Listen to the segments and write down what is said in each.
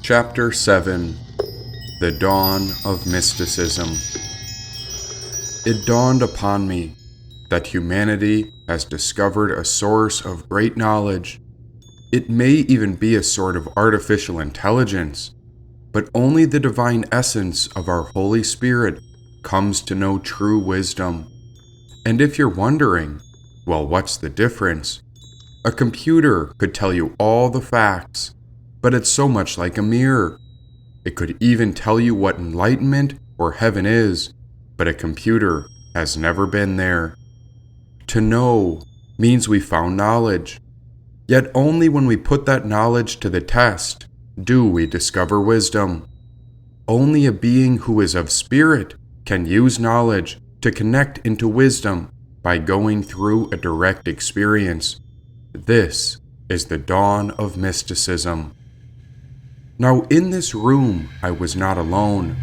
Chapter 7 The Dawn of Mysticism. It dawned upon me that humanity has discovered a source of great knowledge. It may even be a sort of artificial intelligence, but only the divine essence of our Holy Spirit comes to know true wisdom. And if you're wondering, well, what's the difference? A computer could tell you all the facts, but it's so much like a mirror. It could even tell you what enlightenment or heaven is, but a computer has never been there. To know means we found knowledge. Yet only when we put that knowledge to the test do we discover wisdom. Only a being who is of spirit can use knowledge to connect into wisdom by going through a direct experience. This is the dawn of mysticism. Now in this room I was not alone.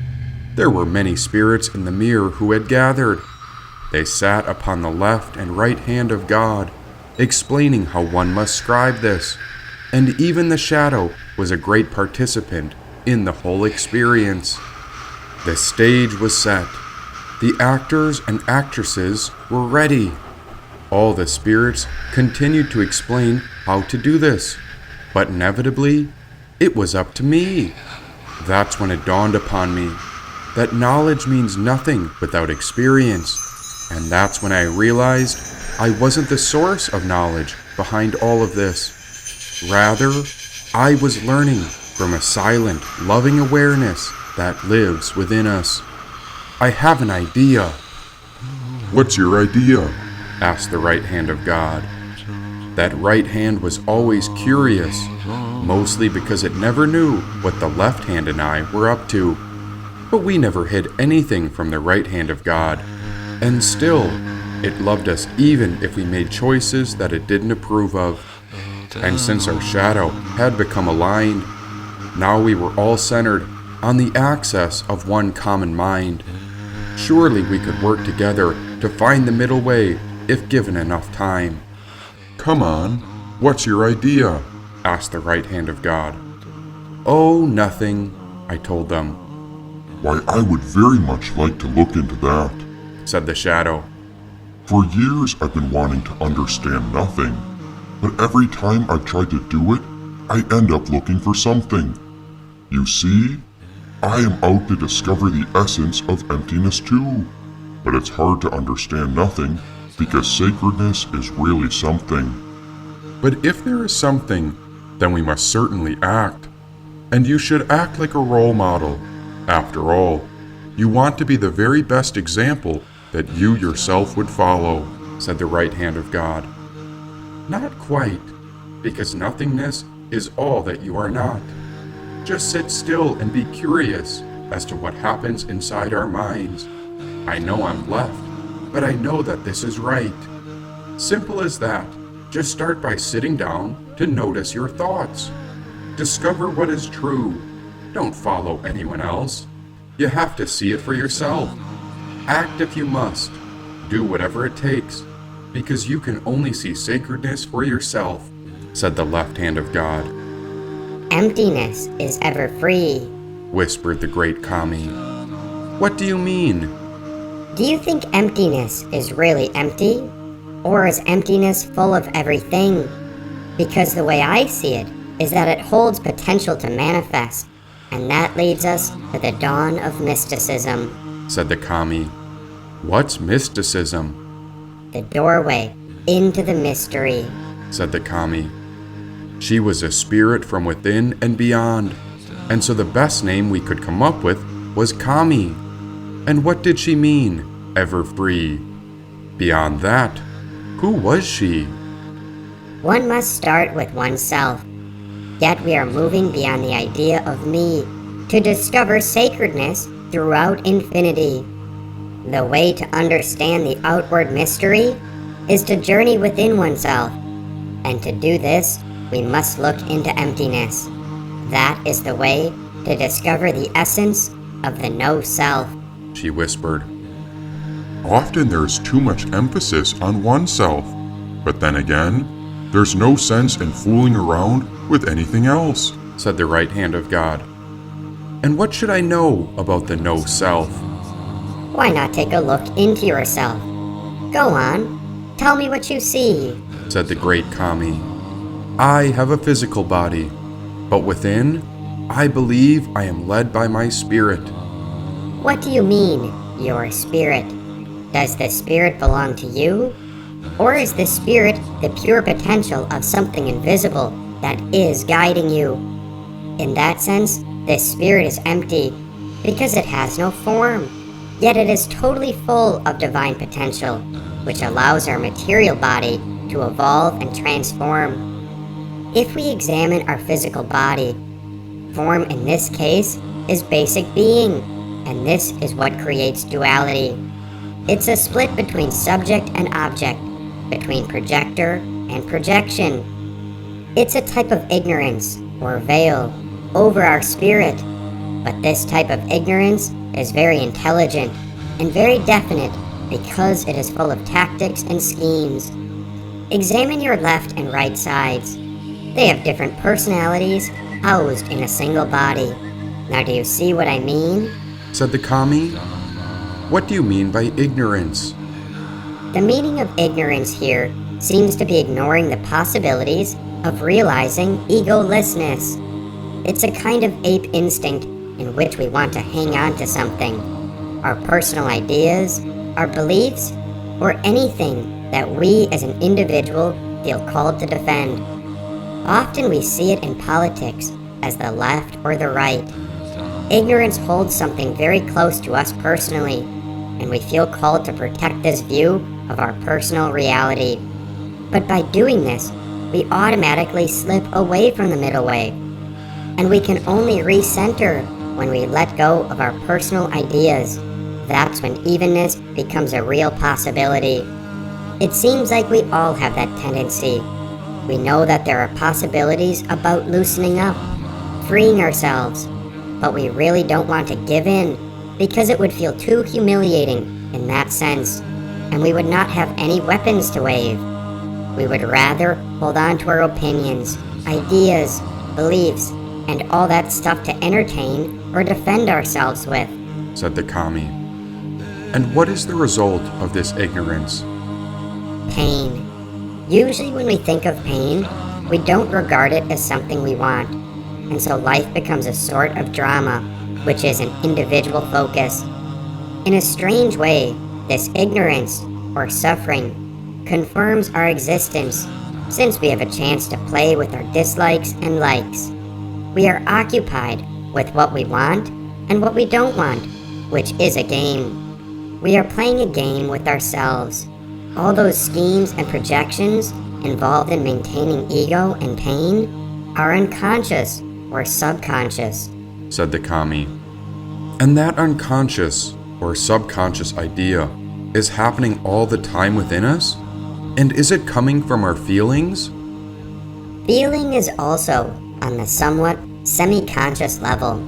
There were many spirits in the mirror who had gathered. They sat upon the left and right hand of God, explaining how one must scribe this, and even the shadow was a great participant in the whole experience. The stage was set. The actors and actresses were ready. All the spirits continued to explain how to do this, but inevitably, it was up to me. That's when it dawned upon me that knowledge means nothing without experience, and that's when I realized I wasn't the source of knowledge behind all of this. Rather, I was learning from a silent, loving awareness that lives within us. I have an idea. What's your idea? Asked the right hand of God. That right hand was always curious, mostly because it never knew what the left hand and I were up to. But we never hid anything from the right hand of God, and still, it loved us even if we made choices that it didn't approve of. And since our shadow had become aligned, now we were all centered on the access of one common mind. Surely we could work together to find the middle way if given enough time. Come on, what's your idea? Asked the right hand of God. Oh, nothing, I told them. Why, I would very much like to look into that, said the shadow. For years I've been wanting to understand nothing, but every time I try to do it, I end up looking for something. You see, I am out to discover the essence of emptiness too, but it's hard to understand nothing because sacredness is really something. But if there is something, then we must certainly act. And you should act like a role model. After all, you want to be the very best example that you yourself would follow, said the right hand of God. Not quite, because nothingness is all that you are not. Just sit still and be curious as to what happens inside our minds. I know I'm left, but I know that this is right. Simple as that. Just start by sitting down to notice your thoughts. Discover what is true. Don't follow anyone else. You have to see it for yourself. Act if you must. Do whatever it takes, because you can only see sacredness for yourself, said the left hand of God. Emptiness is ever free, whispered the great Kami. What do you mean? Do you think emptiness is really empty? Or is emptiness full of everything? Because the way I see it is that it holds potential to manifest, and that leads us to the dawn of mysticism, said the Kami. What's mysticism? The doorway into the mystery, said the Kami. She was a spirit from within and beyond, and so the best name we could come up with was Kami. And what did she mean, ever free? Beyond that, who was she? One must start with oneself. Yet we are moving beyond the idea of me to discover sacredness throughout infinity. The way to understand the outward mystery is to journey within oneself. And to do this, we must look into emptiness. That is the way to discover the essence of the no-self, she whispered. Often there's too much emphasis on oneself, but then again, there's no sense in fooling around with anything else, said the right hand of God. And what should I know about the no-self? Why not take a look into yourself? Go on, tell me what you see, said the great Kami. I have a physical body, but within, I believe I am led by my spirit. What do you mean, your spirit? Does the spirit belong to you? Or is the spirit the pure potential of something invisible that is guiding you? In that sense, the spirit is empty because it has no form, yet it is totally full of divine potential, which allows our material body to evolve and transform. If we examine our physical body, form in this case is basic being, and this is what creates duality. It's a split between subject and object, between projector and projection. It's a type of ignorance, or veil, over our spirit, but this type of ignorance is very intelligent and very definite because it is full of tactics and schemes. Examine your left and right sides. They have different personalities housed in a single body. Now do you see what I mean? Said the Kami. What do you mean by ignorance? The meaning of ignorance here seems to be ignoring the possibilities of realizing egolessness. It's a kind of ape instinct in which we want to hang on to something, our personal ideas, our beliefs, or anything that we as an individual feel called to defend. Often we see it in politics as the left or the right. Ignorance holds something very close to us personally, and we feel called to protect this view of our personal reality. But by doing this, we automatically slip away from the middle way, and we can only recenter when we let go of our personal ideas. That's when evenness becomes a real possibility. It seems like we all have that tendency. We know that there are possibilities about loosening up, freeing ourselves, but we really don't want to give in because it would feel too humiliating in that sense, and we would not have any weapons to wave. We would rather hold on to our opinions, ideas, beliefs, and all that stuff to entertain or defend ourselves with, said the Kami. And what is the result of this ignorance? Pain. Usually when we think of pain, we don't regard it as something we want, and so life becomes a sort of drama, which is an individual focus. In a strange way, this ignorance, or suffering, confirms our existence, since we have a chance to play with our dislikes and likes. We are occupied with what we want and what we don't want, which is a game. We are playing a game with ourselves. All those schemes and projections involved in maintaining ego and pain are unconscious or subconscious, said the Kami. And that unconscious or subconscious idea is happening all the time within us? And is it coming from our feelings? Feeling is also on the somewhat semi-conscious level.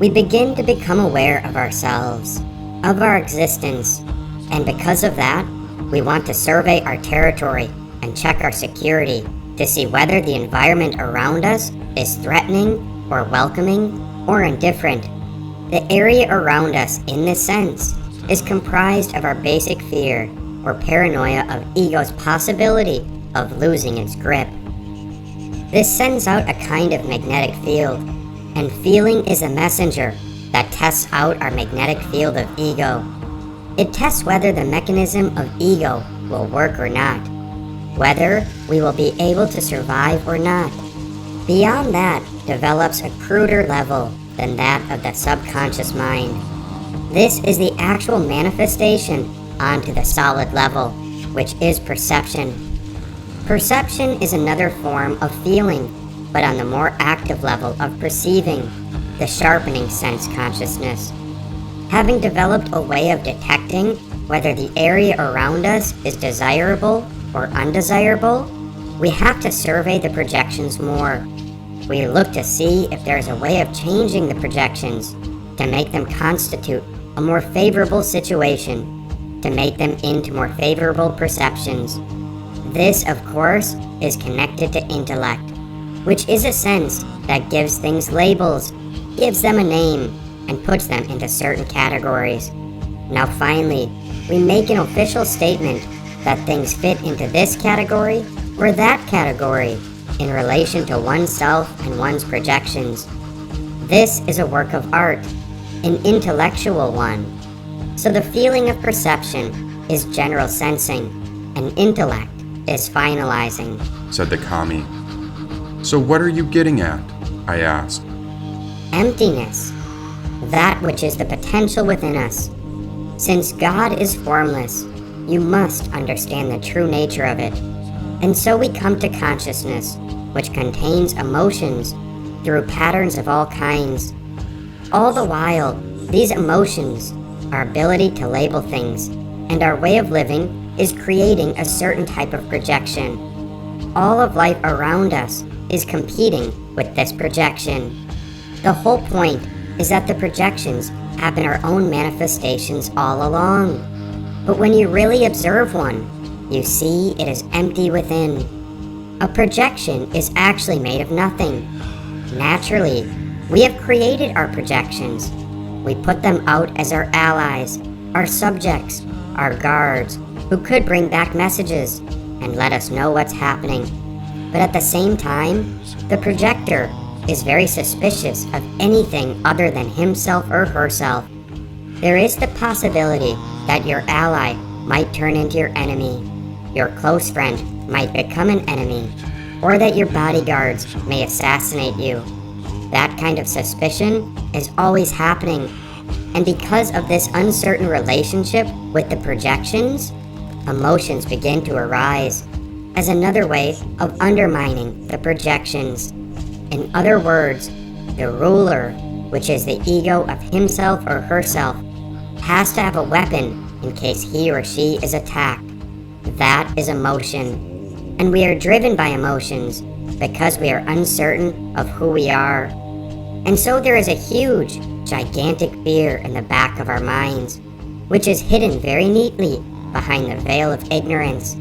We begin to become aware of ourselves, of our existence, and because of that, we want to survey our territory and check our security to see whether the environment around us is threatening or welcoming or indifferent. The area around us, in this sense, is comprised of our basic fear or paranoia of ego's possibility of losing its grip. This sends out a kind of magnetic field, and feeling is a messenger that tests out our magnetic field of ego. It tests whether the mechanism of ego will work or not, whether we will be able to survive or not. Beyond that develops a cruder level than that of the subconscious mind. This is the actual manifestation onto the solid level, which is perception. Perception is another form of feeling, but on the more active level of perceiving, the sharpening sense consciousness. Having developed a way of detecting whether the area around us is desirable or undesirable, we have to survey the projections more. We look to see if there is a way of changing the projections to make them constitute a more favorable situation, to make them into more favorable perceptions. This, of course, is connected to intellect, which is a sense that gives things labels, gives them a name, and puts them into certain categories. Now finally, we make an official statement that things fit into this category or that category in relation to oneself and one's projections. This is a work of art, an intellectual one. So the feeling of perception is general sensing, and intellect is finalizing, said the kami. So what are you getting at? I asked. Emptiness, that which is the potential within us. Since God is formless, you must understand the true nature of it. And so we come to consciousness, which contains emotions through patterns of all kinds. All the while, these emotions, our ability to label things, and our way of living is creating a certain type of projection. All of life around us is competing with this projection. The whole point is that the projections have been our own manifestations all along. But when you really observe one, you see it is empty within. A projection is actually made of nothing. Naturally, we have created our projections. We put them out as our allies, our subjects, our guards, who could bring back messages and let us know what's happening. But at the same time, the projector is very suspicious of anything other than himself or herself. There is the possibility that your ally might turn into your enemy, your close friend might become an enemy, or that your bodyguards may assassinate you. That kind of suspicion is always happening, and because of this uncertain relationship with the projections, emotions begin to arise as another way of undermining the projections. In other words, the ruler, which is the ego of himself or herself, has to have a weapon in case he or she is attacked. That is emotion. And we are driven by emotions because we are uncertain of who we are. And so there is a huge, gigantic fear in the back of our minds, which is hidden very neatly behind the veil of ignorance,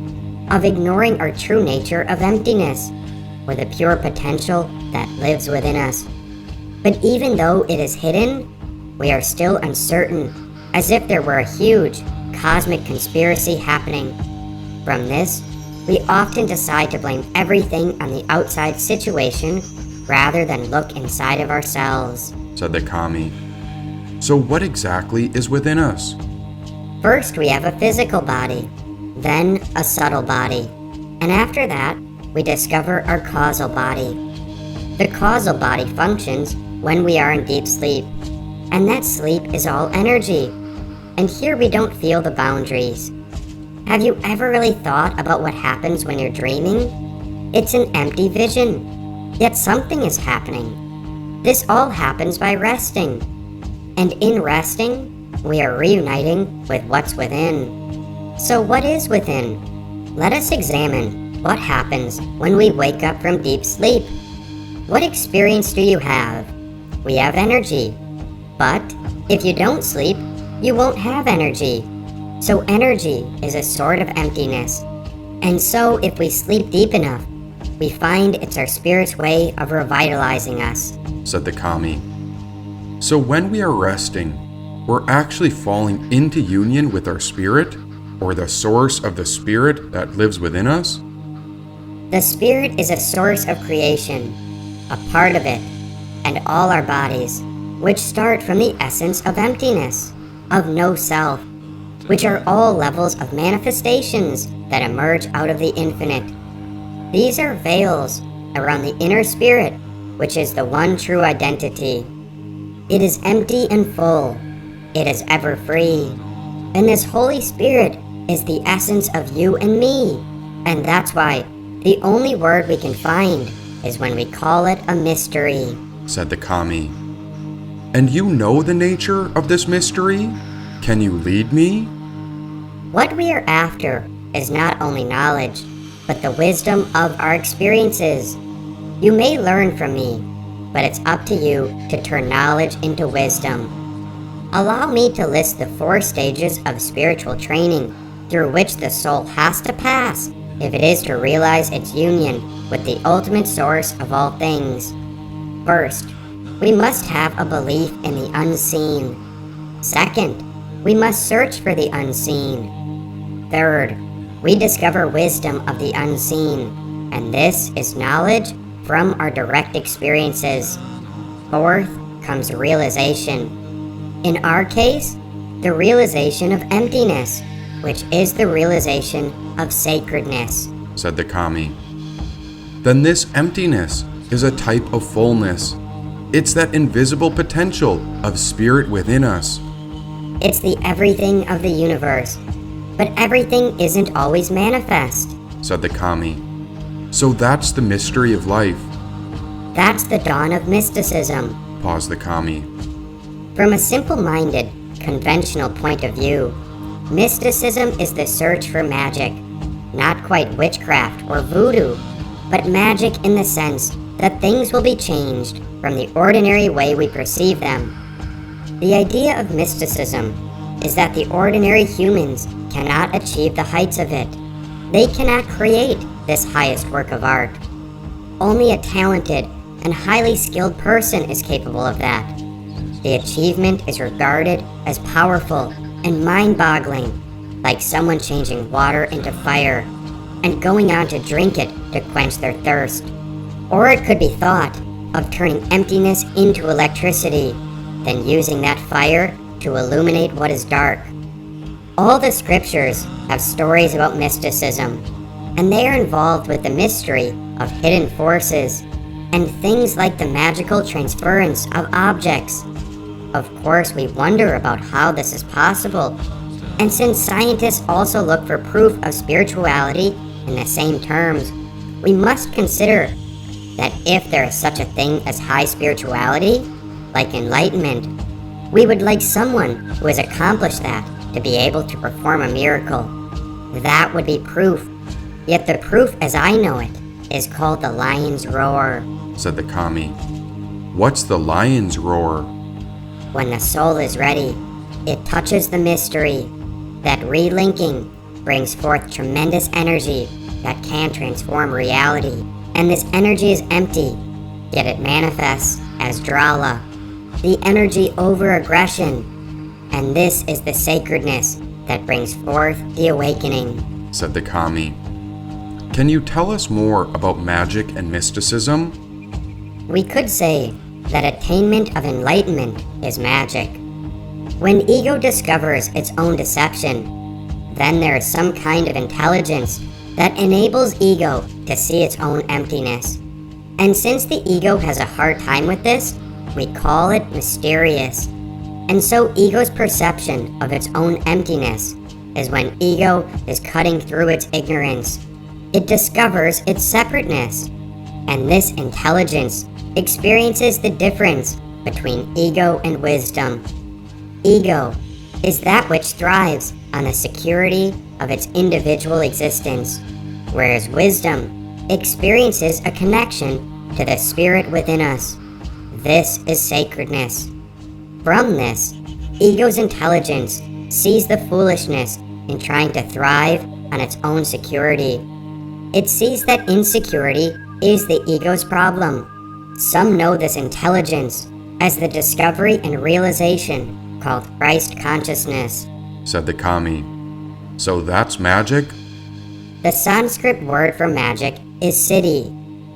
of ignoring our true nature of emptiness, or the pure potential that lives within us. But even though it is hidden, we are still uncertain, as if there were a huge, cosmic conspiracy happening. From this, we often decide to blame everything on the outside situation rather than look inside of ourselves, said the kami. So what exactly is within us? First, we have a physical body, then a subtle body, and after that, we discover our causal body. The causal body functions when we are in deep sleep, and that sleep is all energy, and here we don't feel the boundaries. Have you ever really thought about what happens when you're dreaming? It's an empty vision, yet something is happening. This all happens by resting, and in resting, we are reuniting with what's within. So what is within? Let us examine what happens when we wake up from deep sleep. What experience do you have? We have energy. But if you don't sleep, you won't have energy. So energy is a sort of emptiness. And so if we sleep deep enough, we find it's our spirit's way of revitalizing us, said the kami. So when we are resting, we're actually falling into union with our spirit, or the source of the spirit that lives within us? The spirit is a source of creation, a part of it, and all our bodies, which start from the essence of emptiness, of no self, which are all levels of manifestations that emerge out of the infinite. These are veils around the inner spirit, which is the one true identity. It is empty and full. It is ever free. And this Holy Spirit is the essence of you and me. And that's why the only word we can find is when we call it a mystery, said the kami. And you know the nature of this mystery? Can you lead me? What we are after is not only knowledge, but the wisdom of our experiences. You may learn from me, but it's up to you to turn knowledge into wisdom. Allow me to list the 4 stages of spiritual training through which the soul has to pass if it is to realize its union with the ultimate source of all things. First, we must have a belief in the unseen. Second, we must search for the unseen. Third, we discover wisdom of the unseen, and this is knowledge from our direct experiences. Fourth comes realization. In our case, the realization of emptiness, which is the realization of sacredness, said the kami. Then this emptiness is a type of fullness. It's that invisible potential of spirit within us. It's the everything of the universe, but everything isn't always manifest, said the kami. So that's the mystery of life. That's the dawn of mysticism, paused the kami. From a simple-minded, conventional point of view, mysticism is the search for magic, not quite witchcraft or voodoo, but magic in the sense that things will be changed from the ordinary way we perceive them. The idea of mysticism is that the ordinary humans cannot achieve the heights of it. They cannot create this highest work of art. Only a talented and highly skilled person is capable of that. The achievement is regarded as powerful and mind-boggling, like someone changing water into fire and going on to drink it to quench their thirst. Or it could be thought of turning emptiness into electricity, then using that fire to illuminate what is dark. All the scriptures have stories about mysticism, and they are involved with the mystery of hidden forces and things like the magical transference of objects. Of course, we wonder about how this is possible, and since scientists also look for proof of spirituality in the same terms, we must consider that if there is such a thing as high spirituality, like enlightenment, we would like someone who has accomplished that to be able to perform a miracle. That would be proof. Yet the proof as I know it is called the lion's roar, said the kami. What's the lion's roar? When the soul is ready, it touches the mystery. That relinking brings forth tremendous energy that can transform reality. And this energy is empty, yet it manifests as drala, the energy over aggression. And this is the sacredness that brings forth the awakening, said the kami. Can you tell us more about magic and mysticism? We could say that attainment of enlightenment is magic. When ego discovers its own deception, then there is some kind of intelligence that enables ego to see its own emptiness. And since the ego has a hard time with this, we call it mysterious. And so ego's perception of its own emptiness is when ego is cutting through its ignorance. It discovers its separateness. And this intelligence experiences the difference between ego and wisdom. Ego is that which thrives on the security of its individual existence, whereas wisdom experiences a connection to the spirit within us. This is sacredness. From this, ego's intelligence sees the foolishness in trying to thrive on its own security. It sees that insecurity is the ego's problem. Some know this intelligence as the discovery and realization called Christ consciousness, said the kami. So that's magic? The Sanskrit word for magic is siddhi,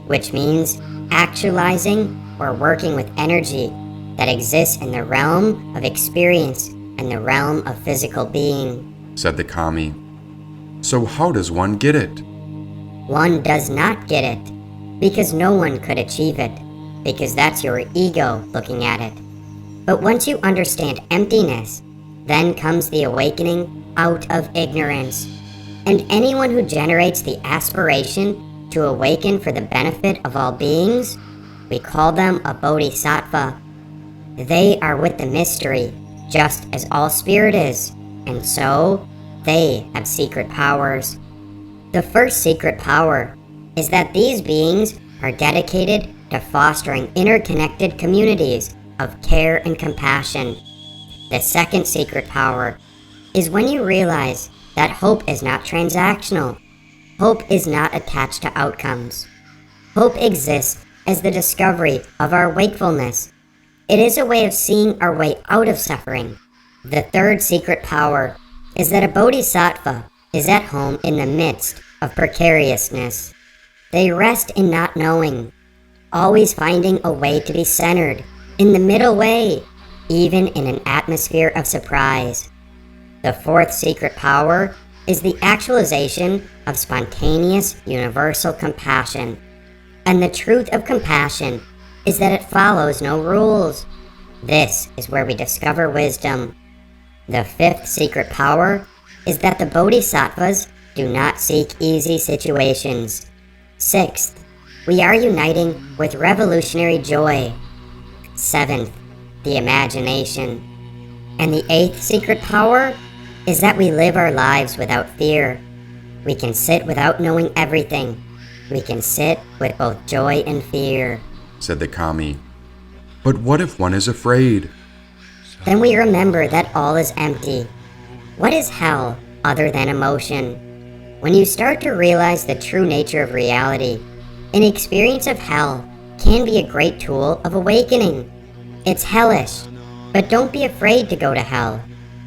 which means actualizing or working with energy that exists in the realm of experience and the realm of physical being, said the kami. So how does one get it? One does not get it, because no one could achieve it, because that's your ego looking at it. But once you understand emptiness, then comes the awakening out of ignorance. And anyone who generates the aspiration to awaken for the benefit of all beings, we call them a bodhisattva. They are with the mystery, just as all spirit is, and so they have secret powers. The first secret power is that these beings are dedicated to fostering interconnected communities of care and compassion. The second secret power is when you realize that hope is not transactional. Hope is not attached to outcomes. Hope exists as the discovery of our wakefulness, It is a way of seeing our way out of suffering. The third secret power is that a bodhisattva is at home in the midst of precariousness. They rest in not knowing, always finding a way to be centered, in the middle way, even in an atmosphere of surprise. The fourth secret power is the actualization of spontaneous universal compassion. And the truth of compassion is that it follows no rules. This is where we discover wisdom. The fifth secret power is that the bodhisattvas do not seek easy situations. Sixth, we are uniting with revolutionary joy. Seventh, the imagination. And the eighth secret power is that we live our lives without fear. We can sit without knowing everything. We can sit with both joy and fear, said the kami. But what if one is afraid? Then we remember that all is empty. What is hell other than emotion? When you start to realize the true nature of reality, an experience of hell can be a great tool of awakening. It's hellish, but don't be afraid to go to hell.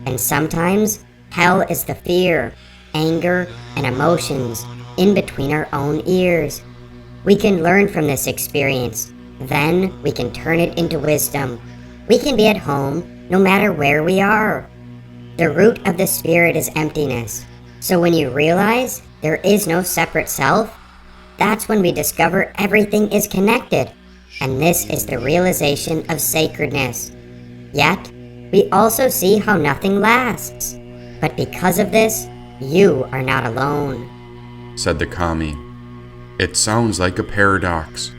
And sometimes, hell is the fear, anger, and emotions in between our own ears. We can learn from this experience. Then we can turn it into wisdom. We can be at home no matter where we are. The root of the spirit is emptiness. So when you realize there is no separate self, that's when we discover everything is connected. And this is the realization of sacredness. Yet, we also see how nothing lasts. But because of this, you are not alone, said the kami. It sounds like a paradox.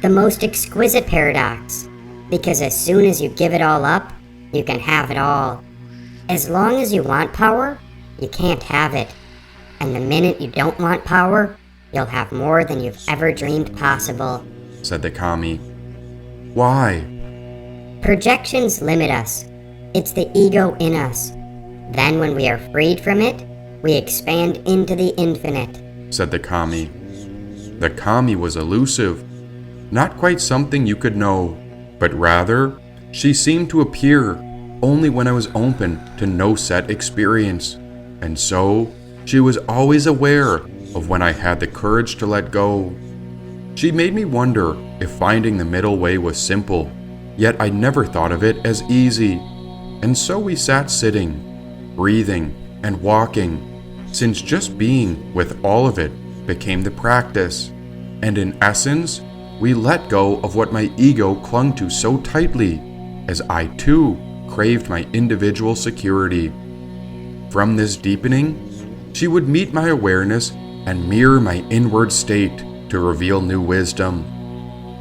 The most exquisite paradox, because as soon as you give it all up, you can have it all. As long as you want power, you can't have it. And the minute you don't want power, you'll have more than you've ever dreamed possible, said the kami. Why? Projections limit us. It's the ego in us. Then when we are freed from it, we expand into the infinite, said the kami. The kami was elusive, not quite something you could know, but rather, she seemed to appear only when I was open to no set experience, and so she was always aware of when I had the courage to let go. She made me wonder if finding the middle way was simple, yet I never thought of it as easy. And so we sat sitting, breathing, and walking, since just being with all of it became the practice. And in essence, we let go of what my ego clung to so tightly, as I too craved my individual security. From this deepening, she would meet my awareness and mirror my inward state to reveal new wisdom.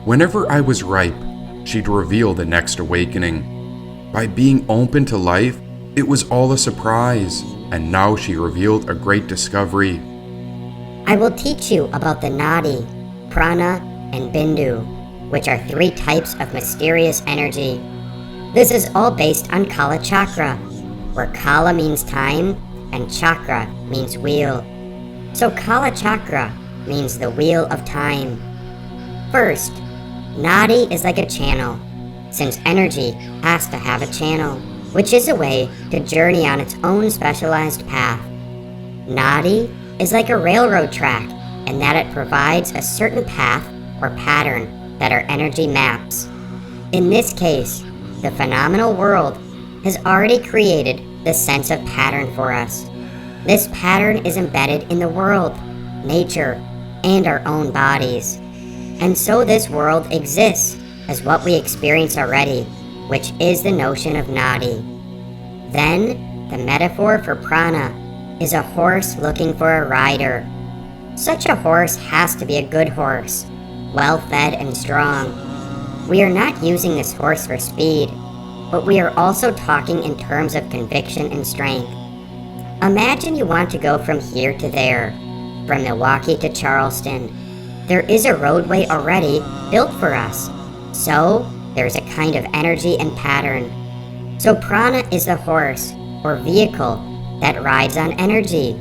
Whenever I was ripe, she'd reveal the next awakening. By being open to life, it was all a surprise, and now she revealed a great discovery. I will teach you about the nadi, prana, and bindu, which are 3 types of mysterious energy. This is all based on Kala chakra, where Kala means time and chakra means wheel. So Kala chakra means the wheel of time. First, nadi is like a channel, since energy has to have a channel, which is a way to journey on its own specialized path. Nadi is like a railroad track in that it provides a certain path or pattern that our energy maps. In this case, the phenomenal world has already created the sense of pattern for us. This pattern is embedded in the world, nature, and our own bodies. And so this world exists as what we experience already, which is the notion of nadi. Then, the metaphor for prana is a horse looking for a rider. Such a horse has to be a good horse, well-fed and strong. We are not using this horse for speed, but we are also talking in terms of conviction and strength. Imagine you want to go from here to there, from Milwaukee to Charleston. There is a roadway already built for us, so there's a kind of energy and pattern. So prana is the horse, or vehicle, that rides on energy,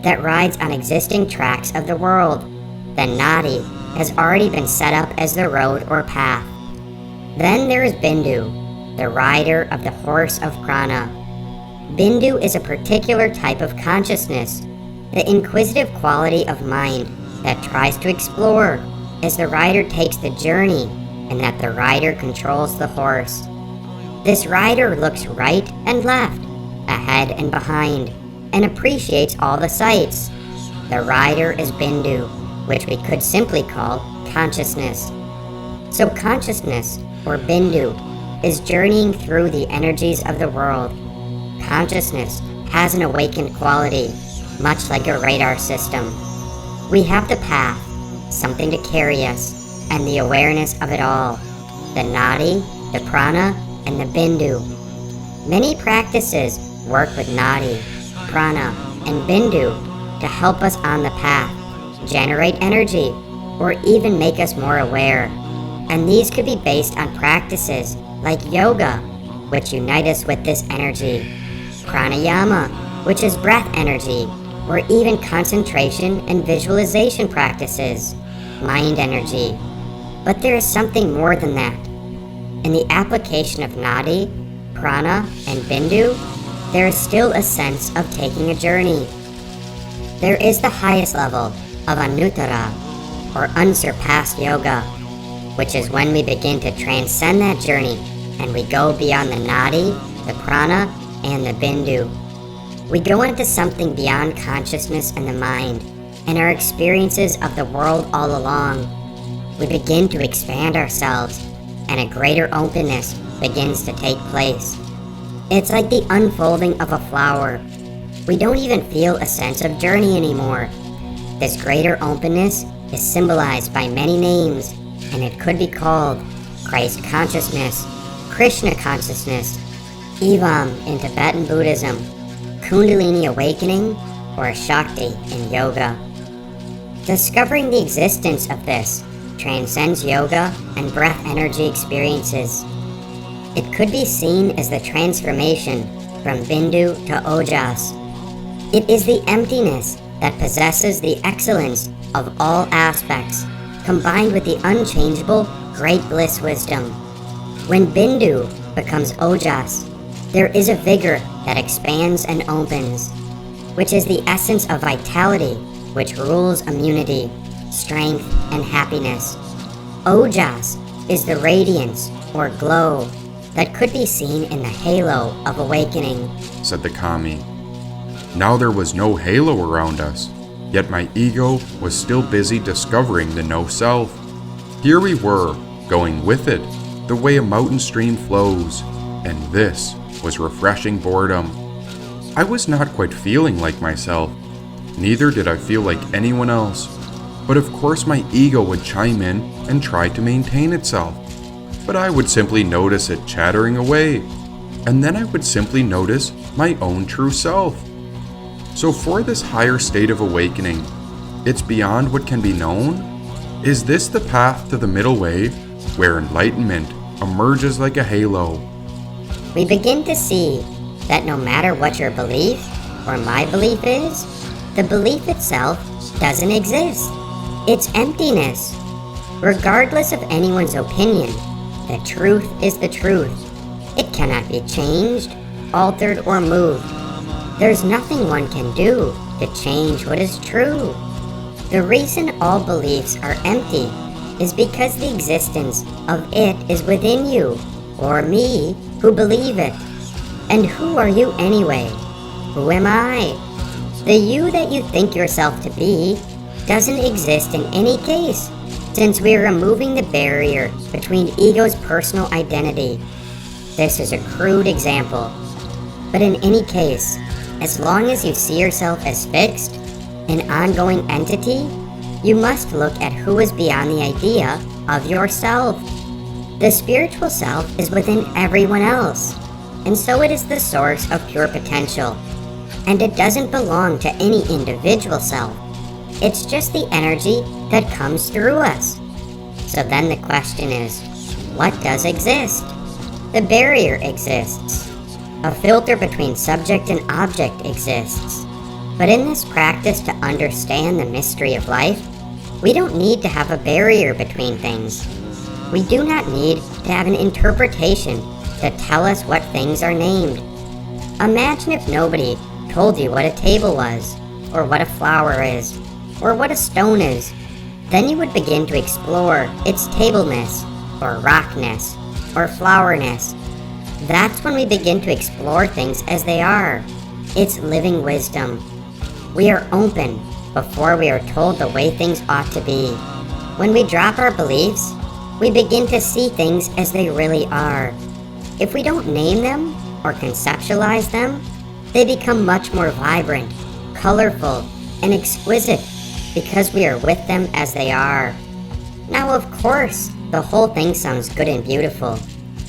that rides on existing tracks of the world. Then nadi has already been set up as the road or path. Then there is Bindu, the rider of the horse of prana. Bindu is a particular type of consciousness, the inquisitive quality of mind that tries to explore as the rider takes the journey, and that the rider controls the horse. This rider looks right and left, ahead and behind, and appreciates all the sights. The rider is Bindu, which we could simply call consciousness. So consciousness, or Bindu, is journeying through the energies of the world. Consciousness has an awakened quality, much like a radar system. We have the path, something to carry us, and the awareness of it all, the nadi, the prana, and the bindu. Many practices work with nadi, prana, and bindu to help us on the path, generate energy, or even make us more aware. And these could be based on practices like yoga, which unite us with this energy, pranayama, which is breath energy, or even concentration and visualization practices, mind energy. But there is something more than that. In the application of nadi, prana, and bindu, there is still a sense of taking a journey. There is the highest level of anuttara, or unsurpassed yoga, which is when we begin to transcend that journey and we go beyond the nadi, the prana, and the bindu. We go into something beyond consciousness and the mind, and our experiences of the world all along. We begin to expand ourselves, and a greater openness begins to take place. It's like the unfolding of a flower. We don't even feel a sense of journey anymore. This greater openness is symbolized by many names, and it could be called Christ consciousness, Krishna consciousness, Evam in Tibetan Buddhism, Kundalini awakening, or Shakti in yoga. Discovering the existence of this transcends yoga and breath energy experiences. It could be seen as the transformation from Bindu to Ojas. It is the emptiness that possesses the excellence of all aspects, combined with the unchangeable great bliss wisdom. When Bindu becomes Ojas, there is a vigor that expands and opens, which is the essence of vitality, which rules immunity, strength, and happiness. Ojas is the radiance or glow that could be seen in the halo of awakening, said the kami. Now there was no halo around us, yet my ego was still busy discovering the no-self. Here we were, going with it, the way a mountain stream flows, and this was refreshing boredom. I was not quite feeling like myself, neither did I feel like anyone else, but of course my ego would chime in and try to maintain itself. But I would simply notice it chattering away, and then I would simply notice my own true self. So for this higher state of awakening, it's beyond what can be known? Is this the path to the middle way, where enlightenment emerges like a halo? We begin to see that no matter what your belief or my belief is, the belief itself doesn't exist. It's emptiness. Regardless of anyone's opinion, the truth is the truth. It cannot be changed, altered, or moved. There's nothing one can do to change what is true. The reason all beliefs are empty is because the existence of it is within you, or me, who believe it. And who are you anyway? Who am I? The you that you think yourself to be doesn't exist in any case, since we are removing the barrier between ego's personal identity. This is a crude example, but in any case, as long as you see yourself as fixed, an ongoing entity, you must look at who is beyond the idea of yourself. The spiritual self is within everyone else, and so it is the source of pure potential, and it doesn't belong to any individual self. It's just the energy that comes through us. So then the question is, what does exist? The barrier exists. A filter between subject and object exists. But in this practice to understand the mystery of life, we don't need to have a barrier between things. We do not need to have an interpretation to tell us what things are named. Imagine if nobody told you what a table was, or what a flower is, or what a stone is. Then you would begin to explore its tableness, or rockness, or flowerness. That's when we begin to explore things as they are. It's living wisdom. We are open before we are told the way things ought to be. When we drop our beliefs, we begin to see things as they really are. If we don't name them or conceptualize them, they become much more vibrant, colorful, and exquisite because we are with them as they are. Now, of course, the whole thing sounds good and beautiful.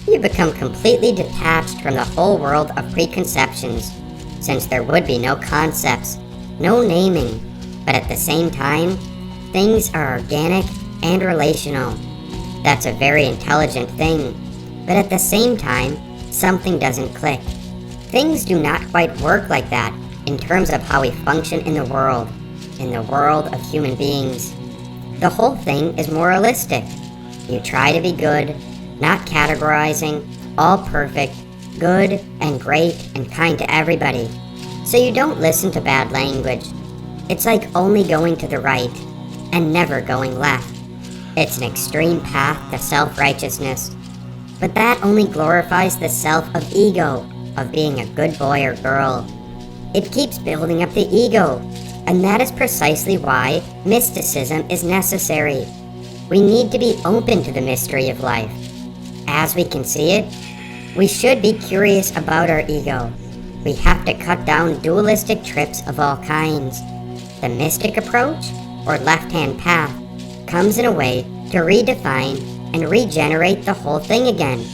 You become completely detached from the whole world of preconceptions, since there would be no concepts, no naming, but at the same time, things are organic and relational. That's a very intelligent thing, but at the same time, something doesn't click. Things do not quite work like that in terms of how we function in the world of human beings. The whole thing is moralistic. You try to be good, not categorizing, all perfect, good and great and kind to everybody. So you don't listen to bad language. It's like only going to the right and never going left. It's an extreme path to self-righteousness. But that only glorifies the self of ego, of being a good boy or girl. It keeps building up the ego, and that is precisely why mysticism is necessary. We need to be open to the mystery of life. As we can see it, we should be curious about our ego. We have to cut down dualistic trips of all kinds. The mystic approach, or left-hand path, comes in a way to redefine and regenerate the whole thing again,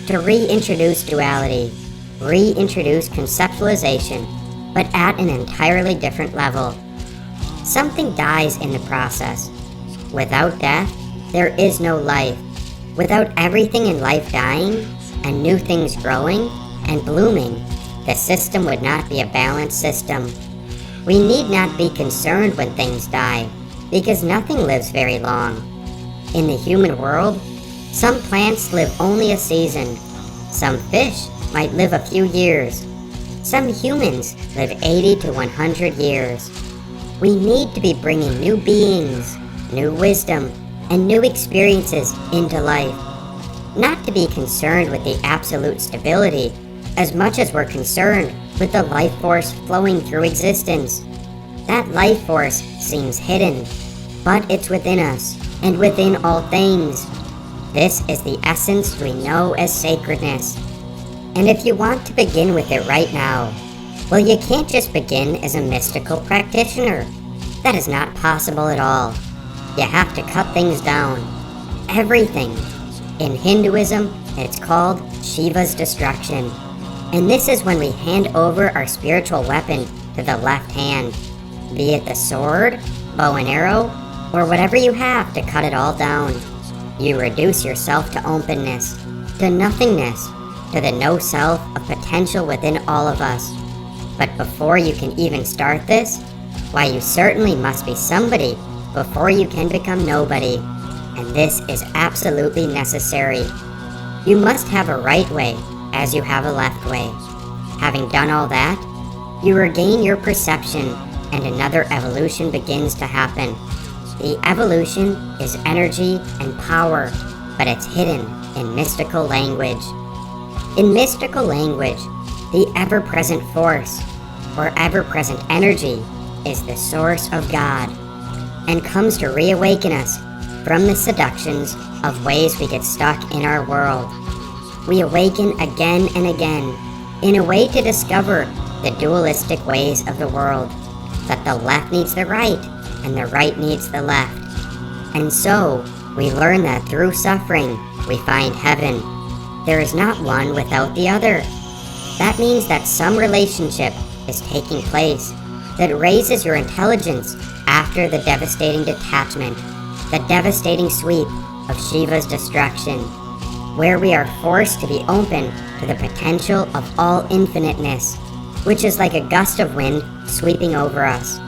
to reintroduce duality, reintroduce conceptualization, but at an entirely different level. Something dies in the process. Without death, there is no life. Without everything in life dying, and new things growing and blooming, the system would not be a balanced system. We need not be concerned when things die, because nothing lives very long. In the human world, some plants live only a season. Some fish might live a few years. Some humans live 80 to 100 years. We need to be bringing new beings, new wisdom, and new experiences into life. Not to be concerned with the absolute stability as much as we're concerned with the life force flowing through existence. That life force seems hidden, but it's within us and within all things. This is the essence we know as sacredness. And if you want to begin with it right now, well, you can't just begin as a mystical practitioner. That is not possible at all. You have to cut things down. Everything. In Hinduism, it's called Shiva's destruction. And this is when we hand over our spiritual weapon to the left hand, be it the sword, bow and arrow, or whatever you have to cut it all down. You reduce yourself to openness, to nothingness, to the no self of potential within all of us. But before you can even start this, why, you certainly must be somebody before you can become nobody. And this is absolutely necessary. You must have a right way as you have a left way. Having done all that, you regain your perception and another evolution begins to happen. The evolution is energy and power, but it's hidden in mystical language. In mystical language, the ever-present force, or ever-present energy, is the source of God, and comes to reawaken us from the seductions of ways we get stuck in our world. We awaken again and again, in a way to discover the dualistic ways of the world, that the left needs the right, and the right needs the left. And so, we learn that through suffering, we find heaven. There is not one without the other. That means that some relationship is taking place that raises your intelligence after the devastating detachment, the devastating sweep of Shiva's destruction, where we are forced to be open to the potential of all infiniteness, which is like a gust of wind sweeping over us.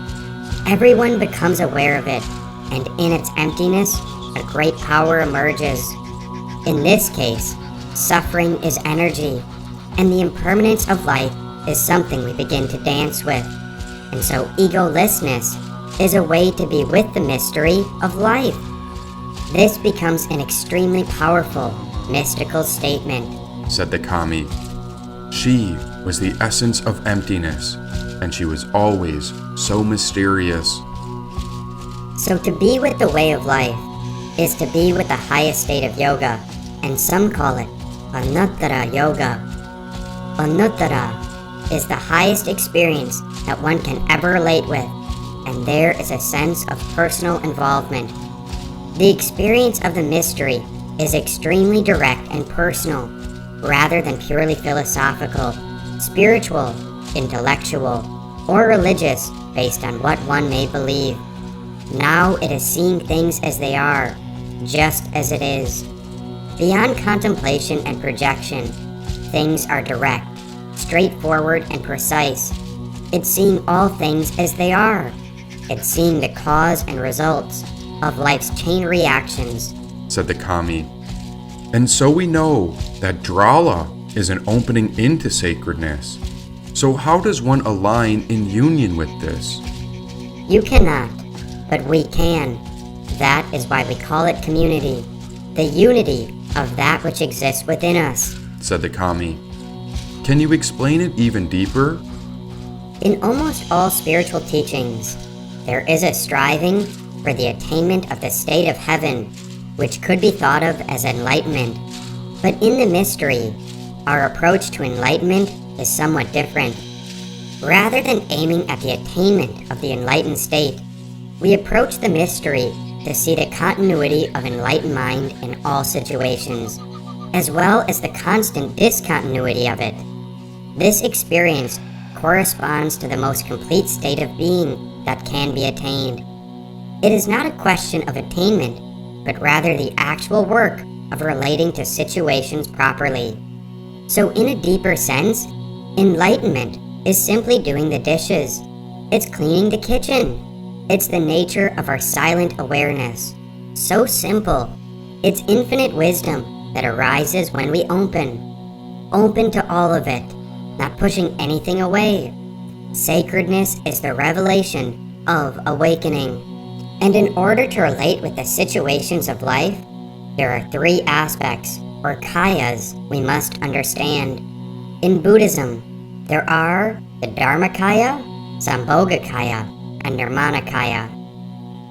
Everyone becomes aware of it, and in its emptiness, a great power emerges. In this case, suffering is energy, and the impermanence of life is something we begin to dance with. And so egolessness is a way to be with the mystery of life. This becomes an extremely powerful, mystical statement, said the kami. She was the essence of emptiness, and she was always so mysterious. So to be with the way of life is to be with the highest state of yoga, and some call it Anuttara Yoga. Anuttara is the highest experience that one can ever relate with, and there is a sense of personal involvement. The experience of the mystery is extremely direct and personal, rather than purely philosophical, spiritual, intellectual, or religious based on what one may believe. Now it is seeing things as they are, just as it is. Beyond contemplation and projection, things are direct, straightforward, and precise. It's seeing all things as they are. It's seeing the cause and results of life's chain reactions, said the kami. And so we know that drala is an opening into sacredness. So how does one align in union with this? You cannot, but we can. That is why we call it community, the unity of that which exists within us, said the kami. Can you explain it even deeper? In almost all spiritual teachings, there is a striving for the attainment of the state of heaven, which could be thought of as enlightenment. But in the mystery, our approach to enlightenment is somewhat different. Rather than aiming at the attainment of the enlightened state, we approach the mystery to see the continuity of enlightened mind in all situations, as well as the constant discontinuity of it. This experience corresponds to the most complete state of being that can be attained. It is not a question of attainment, but rather the actual work of relating to situations properly. So in a deeper sense, enlightenment is simply doing the dishes. It's cleaning the kitchen. It's the nature of our silent awareness. So simple. It's infinite wisdom that arises when we open. Open to all of it, not pushing anything away. Sacredness is the revelation of awakening. And in order to relate with the situations of life, there are three aspects, or kayas, we must understand. In Buddhism, there are the Dharmakaya, Sambhogakaya, and Nirmanakaya.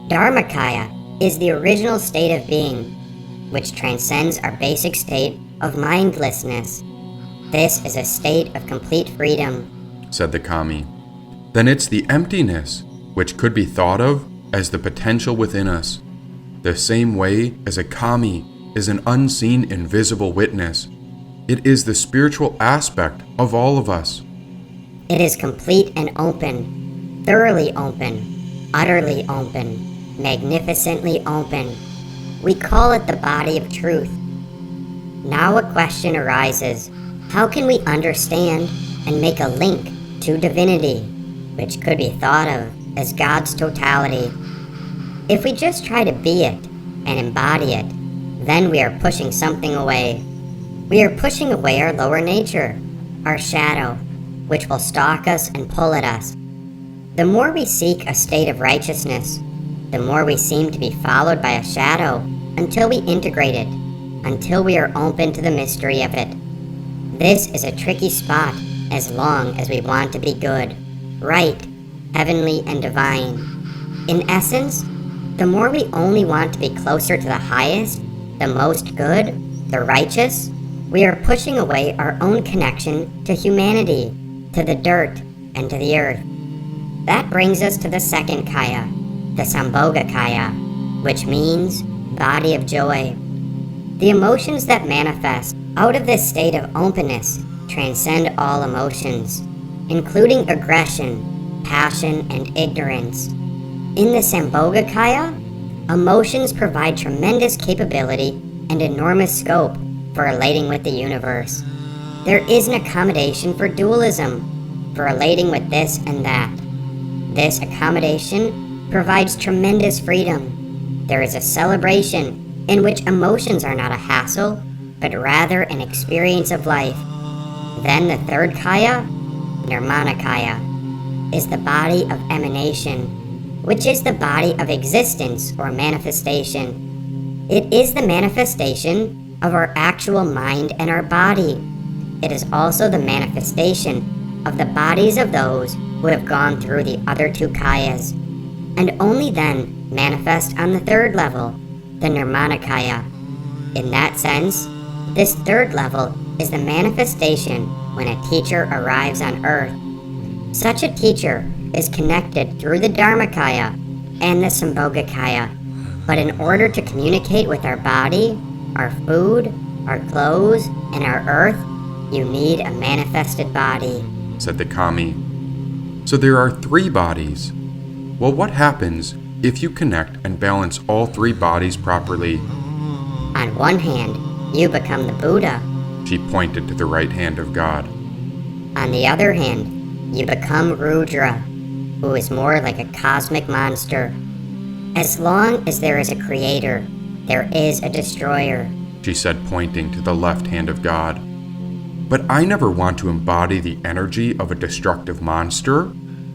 Dharmakaya is the original state of being, which transcends our basic state of mindlessness. This is a state of complete freedom, said the kami. Then it's the emptiness, which could be thought of as the potential within us, the same way as a kami is an unseen, invisible witness. It is the spiritual aspect of all of us. It is complete and open, thoroughly open, utterly open, magnificently open. We call it the body of truth. Now a question arises. How can we understand and make a link to divinity, which could be thought of as God's totality? If we just try to be it and embody it, then we are pushing something away. We are pushing away our lower nature, our shadow, which will stalk us and pull at us. The more we seek a state of righteousness, the more we seem to be followed by a shadow until we integrate it, until we are open to the mystery of it. This is a tricky spot as long as we want to be good, right, heavenly, and divine. In essence, the more we only want to be closer to the highest, the most good, the righteous, we are pushing away our own connection to humanity, to the dirt, and to the earth. That brings us to the second kaya, the Sambhogakaya, which means body of joy. The emotions that manifest out of this state of openness transcend all emotions, including aggression, passion, and ignorance. In the Sambhogakaya, emotions provide tremendous capability and enormous scope for relating with the universe. There is an accommodation for dualism, for relating with this and that. This accommodation provides tremendous freedom. There is a celebration in which emotions are not a hassle, but rather an experience of life. Then the third kaya, Nirmanakaya, is the body of emanation, which is the body of existence or manifestation. It is the manifestation of our actual mind and our body. It is also the manifestation of the bodies of those who have gone through the other two kayas, and only then manifest on the third level, the Nirmanakaya. In that sense, this third level is the manifestation when a teacher arrives on earth. Such a teacher is connected through the Dharmakaya and the Sambhogakaya, but in order to communicate with our body, our food, our clothes, and our earth, you need a manifested body, said the kami. So there are 3 bodies. Well, what happens if you connect and balance all 3 bodies properly? On one hand, you become the Buddha. She pointed to the right hand of God. On the other hand, you become Rudra, who is more like a cosmic monster. As long as there is a creator, there is a destroyer, she said, pointing to the left hand of God. But I never want to embody the energy of a destructive monster,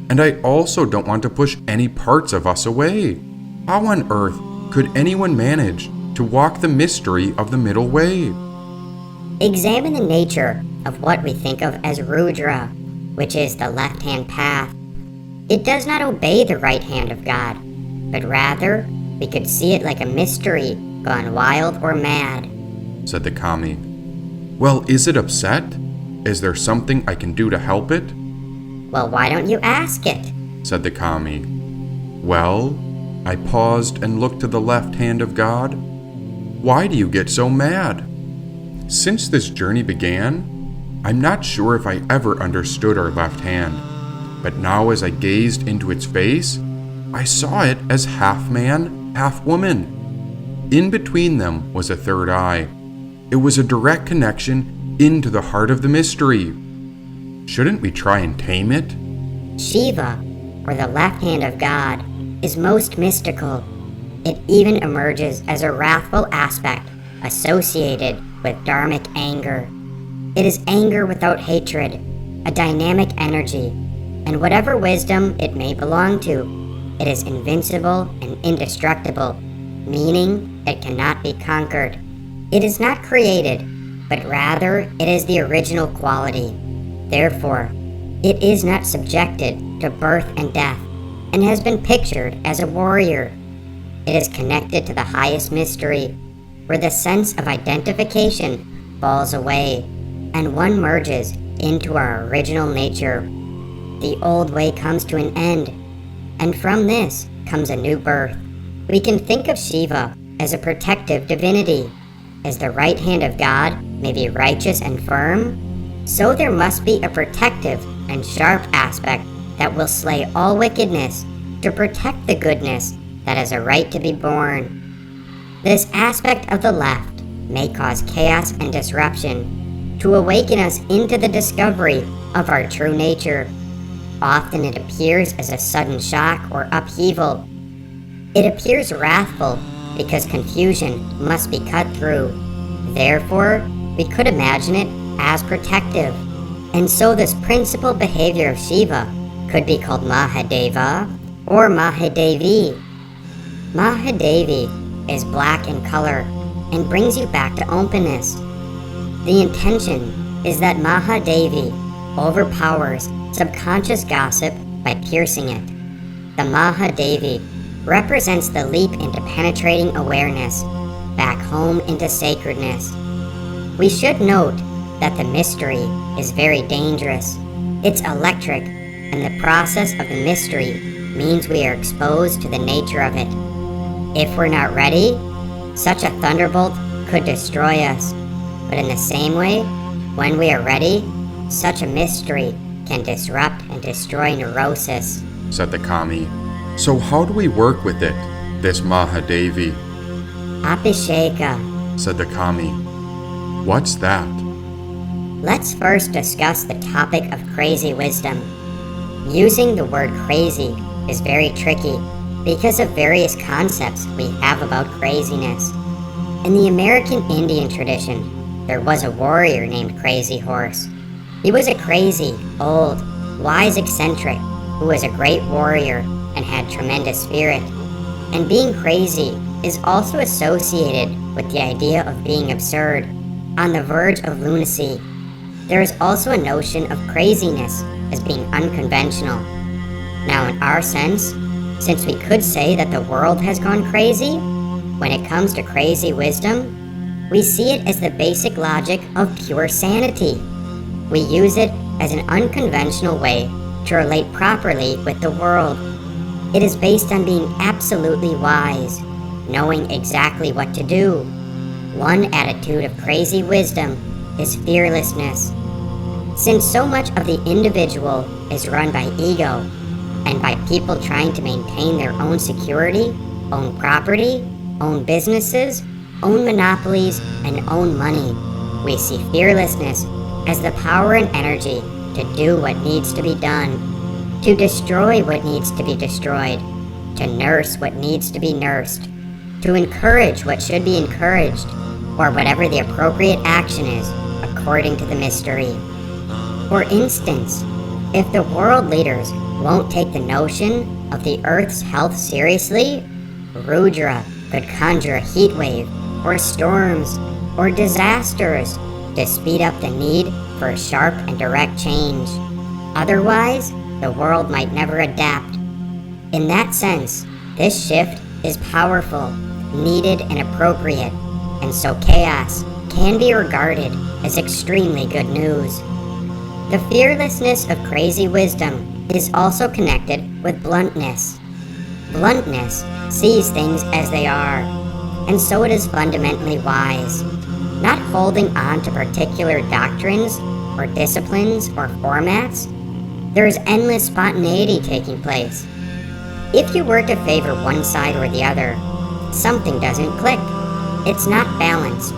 and I also don't want to push any parts of us away. How on earth could anyone manage to walk the mystery of the middle way? Examine the nature of what we think of as Rudra, which is the left-hand path. It does not obey the right hand of God, but rather we could see it like a mystery gone wild or mad, said the kami. Well, is it upset? Is there something I can do to help it? Well, why don't you ask it? Said the kami. Well, I paused and looked to the left hand of God. Why do you get so mad? Since this journey began, I'm not sure if I ever understood our left hand, but now as I gazed into its face, I saw it as half man, half woman. In between them was a third eye. It was a direct connection into the heart of the mystery. Shouldn't we try and tame it? Shiva, or the left hand of God, is most mystical. It even emerges as a wrathful aspect associated with dharmic anger. It is anger without hatred, a dynamic energy, and whatever wisdom it may belong to, it is invincible and indestructible, meaning it cannot be conquered. It is not created, but rather it is the original quality. Therefore, it is not subjected to birth and death, and has been pictured as a warrior. It is connected to the highest mystery, where the sense of identification falls away, and one merges into our original nature. The old way comes to an end, and from this comes a new birth. We can think of Shiva as a protective divinity. As the right hand of God may be righteous and firm, so there must be a protective and sharp aspect that will slay all wickedness to protect the goodness that has a right to be born. This aspect of the left may cause chaos and disruption to awaken us into the discovery of our true nature. Often it appears as a sudden shock or upheaval. It appears wrathful because confusion must be cut through. Therefore, we could imagine it as protective. And so this principal behavior of Shiva could be called Mahadeva or Mahadevi. Mahadevi is black in color and brings you back to openness. The intention is that Mahadevi overpowers subconscious gossip by piercing it. The Mahadevi represents the leap into penetrating awareness, back home into sacredness. We should note that the mystery is very dangerous. It's electric, and the process of the mystery means we are exposed to the nature of it. If we're not ready, such a thunderbolt could destroy us. But in the same way, when we are ready, such a mystery can disrupt and destroy neurosis, said the kami. So how do we work with it, this Mahadevi? Abhisheka, said the kami. What's that? Let's first discuss the topic of crazy wisdom. Using the word crazy is very tricky because of various concepts we have about craziness. In the American Indian tradition, there was a warrior named Crazy Horse. He was a crazy, old, wise eccentric who was a great warrior and had tremendous spirit. And being crazy is also associated with the idea of being absurd, on the verge of lunacy. There is also a notion of craziness as being unconventional. Now, in our sense, since we could say that the world has gone crazy, when it comes to crazy wisdom, we see it as the basic logic of pure sanity. We use it as an unconventional way to relate properly with the world. It is based on being absolutely wise, knowing exactly what to do. One attitude of crazy wisdom is fearlessness. Since so much of the individual is run by ego, and by people trying to maintain their own security, own property, own businesses, own monopolies, and own money, we see fearlessness as the power and energy to do what needs to be done, to destroy what needs to be destroyed, to nurse what needs to be nursed, to encourage what should be encouraged, or whatever the appropriate action is according to the mystery. For instance, if the world leaders won't take the notion of the Earth's health seriously, Rudra could conjure a heat wave, or storms, or disasters to speed up the need for a sharp and direct change. Otherwise, the world might never adapt. In that sense, this shift is powerful, needed, and appropriate, and so chaos can be regarded as extremely good news. The fearlessness of crazy wisdom is also connected with bluntness. Bluntness sees things as they are, and so it is fundamentally wise, not holding on to particular doctrines or disciplines or formats. There is endless spontaneity taking place. If you were to favor one side or the other, something doesn't click. It's not balanced.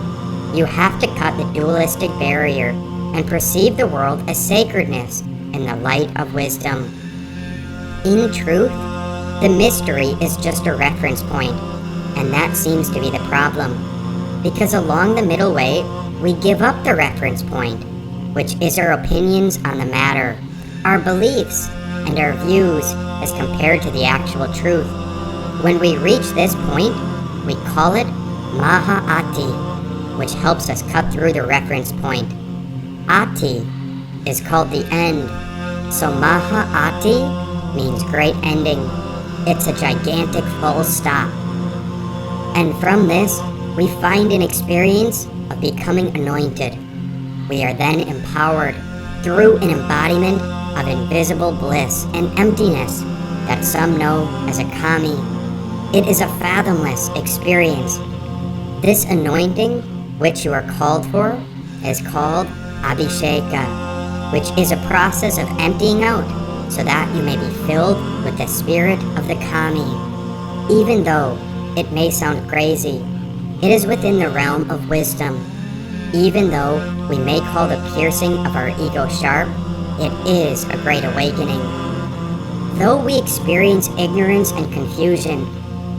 You have to cut the dualistic barrier and perceive the world as sacredness in the light of wisdom. In truth, the mystery is just a reference point, and that seems to be the problem, because along the middle way, we give up the reference point, which is our opinions on the matter, our beliefs, and our views as compared to the actual truth. When we reach this point, we call it Maha-Ati, which helps us cut through the reference point. Ati is called the end, so Maha-Ati means great ending. It's a gigantic full stop. And from this, we find an experience of becoming anointed. We are then empowered through an embodiment of invisible bliss and emptiness that some know as a kami. It is a fathomless experience. This anointing, which you are called for, is called Abhisheka, which is a process of emptying out so that you may be filled with the spirit of the kami. Even though it may sound crazy, it is within the realm of wisdom. Even though we may call the piercing of our ego sharp, it is a great awakening. Though we experience ignorance and confusion,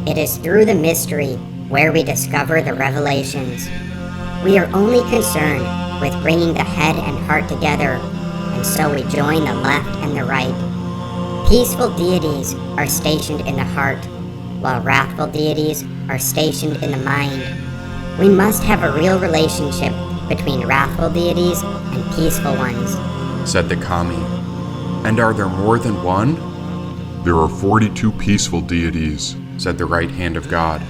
it is through the mystery where we discover the revelations. We are only concerned with bringing the head and heart together, and so we join the left and the right. Peaceful deities are stationed in the heart, while wrathful deities are stationed in the mind. We must have a real relationship between wrathful deities and peaceful ones, said the kami. And are there more than one? There are 42 peaceful deities, said the right hand of God.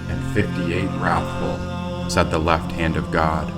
And 58 wrathful, said the left hand of God.